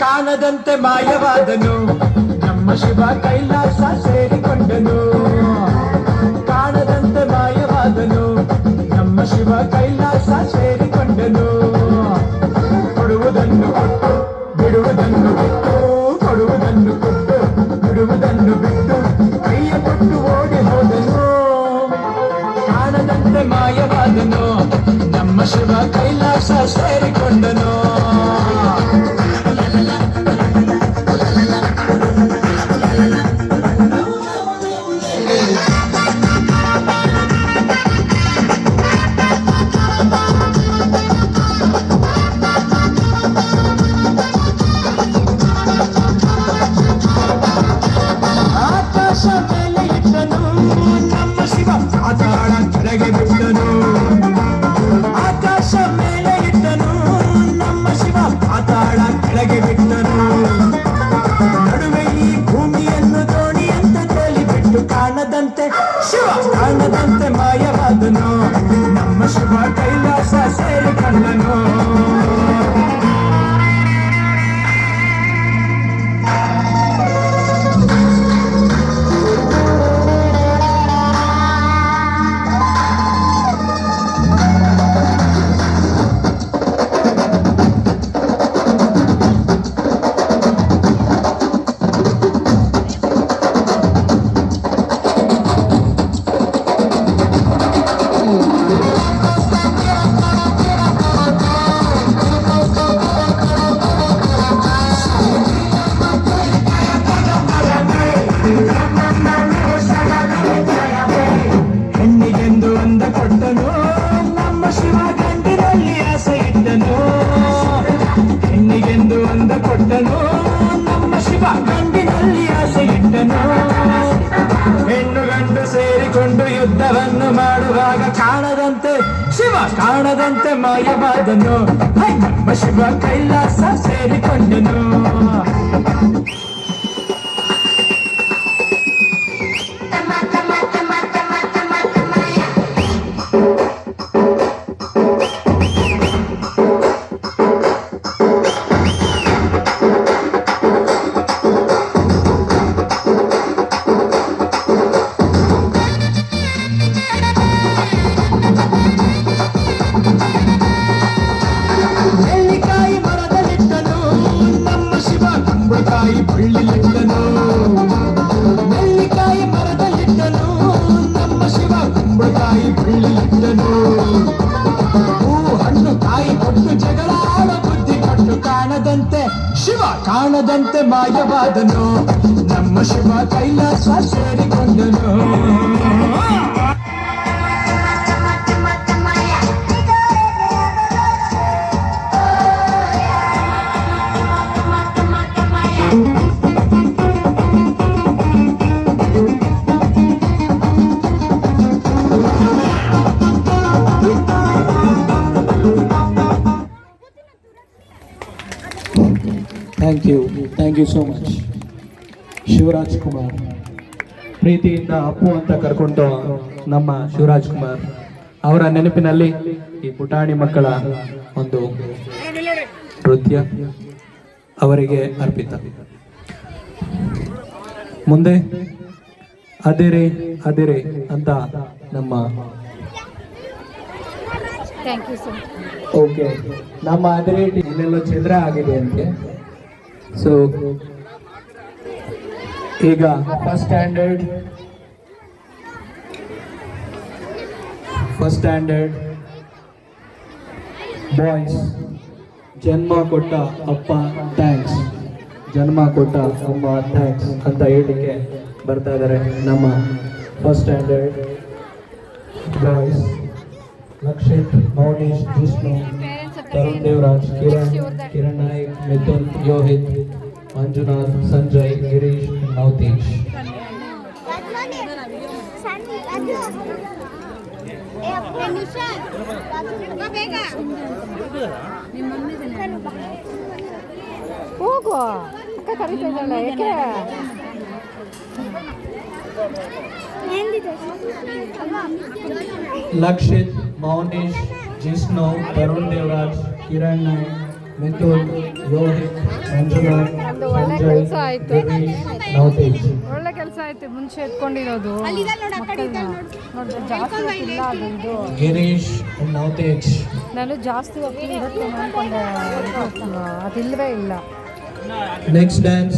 ಕಾಣದಂತೆ ಮಾಯವಾದನು ನಮ್ಮ ಶಿವ ಕೈಲಾಸ ಸೇರಿಕೊಂಡನು. ಕಾಣದಂತೆ ಮಾಯವಾದನು ನಮ್ಮ ಶಿವ ಕೈಲಾಸ ಸೇರಿಕೊಂಡನು. ಕೊಡುವುದನ್ನು ಕೊಟ್ಟು ಬಿಡುವುದನ್ನು ಬಿಟ್ಟು, ಕೊಡುವುದನ್ನು ಕೊಟ್ಟು ಬಿಡುವುದನ್ನು ಬಿಟ್ಟು ಕೈಯ ಕೊಟ್ಟು ಓಡಿ ಹೋದನು. ಕಾಣದಂತೆ ಮಾಯವಾದನು ನಮ್ಮ ಶಿವ ಕೈಲಾಸ ಸೇರಿಕೊಂಡನು. ಪಾತಾಳ ಕೆಳಗೆ ಬಿಟ್ಟನು. ಆಕಾಶ ಮೇಲೆ ಇಟ್ಟನು ನಮ್ಮ ಶಿವ ಪಾತಾಳ ಕೆಳಗೆ ಬಿಟ್ಟನು. ನಡುವೆ ಈ ಭೂಮಿಯನ್ನು ದೋಣಿಯಂತೆ ತೇಲಿಬಿಟ್ಟು ಕಾಣದಂತೆ ಶಿವ ಕಾಣದಂತೆ ಮಾಯವಾದನು ನಮ್ಮ ಶಿವ ಕೈಲಾಸ ಸೇರಿಕೊಂಡನು. ಹೆಣ್ಣಿಗೆಂದು ಅಂದ ಕೊಟ್ಟನು ನಮ್ಮ ಶಿವ ಗಂಡಿನಲ್ಲಿ ಆಸೆ ಇಟ್ಟನು. ಹೆಣ್ಣಿಗೆಂದು ಅಂದ ಕೊಟ್ಟನು ನಮ್ಮ ಶಿವ ಗಂಡಿನಲ್ಲಿ ಆಸೆ ಇಟ್ಟನು. ಹೆಣ್ಣು ಗಂಡು ಸೇರಿಕೊಂಡು ಯುದ್ಧವನ್ನು ಮಾಡುವಾಗ ಕಾಣದಂತೆ ಶಿವ ಕಾಣದಂತೆ ಮಾಯವಾದನು ನಮ್ಮ ಶಿವ ಕೈಲಾಸ ಸೇರಿಕೊಂಡನು. ನೆಲ್ಲಿಕಾಯಿ ಮರದಲ್ಲಿಟ್ಟನು ನಮ್ಮ ಶಿವ ಕುಂಬಳಕಾಯಿ ಬಳ್ಳಿಲಿಟ್ಟನು. ನೆಲ್ಲಿಕಾಯಿ ಮರದಲ್ಲಿಟ್ಟನು ನಮ್ಮ ಶಿವ ಕುಂಬಳಕಾಯಿ ಬಳ್ಳಿಲಿಟ್ಟನು. ಹೂ ಹಣ್ಣು ಕಾಯಿ ಕೊಟ್ಟು ಜಗಳ ಆಡ ಬುದ್ಧಿ ಕೊಟ್ಟು ಕಾಣದಂತೆ ಶಿವ ಕಾಣದಂತೆ ಮಾಯವಾದನು ನಮ್ಮ ಶಿವ ಕೈಲಾಸ ಸೇರಿಕೊಂಡನು. Thank you so much Shivaraj Kumar. ಪ್ರೀತಿಯಿಂದ ಅಪ್ಪು ಅಂತ ಕರ್ಕೊಂಡು ನಮ್ಮ ಶಿವರಾಜ್ ಕುಮಾರ್ ಅವರ ನೆನಪಿನಲ್ಲಿ ಈ ಪುಟಾಣಿ ಮಕ್ಕಳ ಒಂದು ನೃತ್ಯ ಅವರಿಗೆ ಅರ್ಪಿತ. ಮುಂದೆ ಅದಿರೆ ಅದಿರೆ ಅಂತ ನಮ್ಮ ಓಕೆ ನಮ್ಮ ಅದಿರೆ ಇಲ್ಲೆಲ್ಲೋ ಛಿದ್ರ ಆಗಿದೆ ಅಂತೆ. ಸೊ ಈಗ ಫಸ್ಟ್ ಸ್ಟ್ಯಾಂಡರ್ಡ್ ಬಾಯ್ಸ್ ಜನ್ಮ ಕೊಟ್ಟ ಅಪ್ಪ ಥ್ಯಾಂಕ್ಸ್, ಜನ್ಮ ಕೊಟ್ಟ ಅಮ್ಮ ಥ್ಯಾಂಕ್ಸ್ ಅಂತ ಹೇಳಿಕೆ ಬರ್ತಾ ಇದ್ದಾರೆ. ನಮ್ಮ first standard boys Lakshith, Mounish, Vishnu, Tarun Devaraj, Kiran Nayak, Mithun, Yohith, Manjunath, Sanjay, Girish, Navathish. ಹೋಗೋ ಅಕ್ಕ ಕರೀತಾ ಇದ್ದಾಳೆ ಯಾಕೆ ಲಕ್ಷಿತ್, ಮೌನೇಶ್, ಜಿಷ್ಣು, ತರುಣ್ ದೇವರಾಜ್, ಕಿರಣ್ ನಾಯಕ್, ಮಿಥುನ್, ರೋಹಿತ್, ಮಂಜುನಾಥ್, ಒಂದು ಒಳ್ಳೆ ಸಂಜಯ್, ಕೆಲ್ಸ ಆಯ್ತು. ಗಿರೀಶ್, ನವತೇಜ್. ಒಳ್ಳೆ ಕೆಲಸ ಆಯ್ತು ಮುಂಚೆ ಎತ್ಕೊಂಡಿರೋದು ಮಕ್ಕಳನ್ನ. ನೋಡಿದ್ರೆ ಜಾಸ್ತಿ ಹೊತ್ತಿಲ್ಲ ಅದು ಇದು ಗಿರೀಶ್ and ನವತೇಜ್. ನಾನು ಜಾಸ್ತಿ ಹೊತ್ತು ಇರುತ್ತೆ ಅನ್ಕೊಂಡೆ ಅದಿಲ್ಲವೇ ಇಲ್ಲ ನೆಕ್ಸ್ಟ್ ಡ್ಯಾನ್ಸ್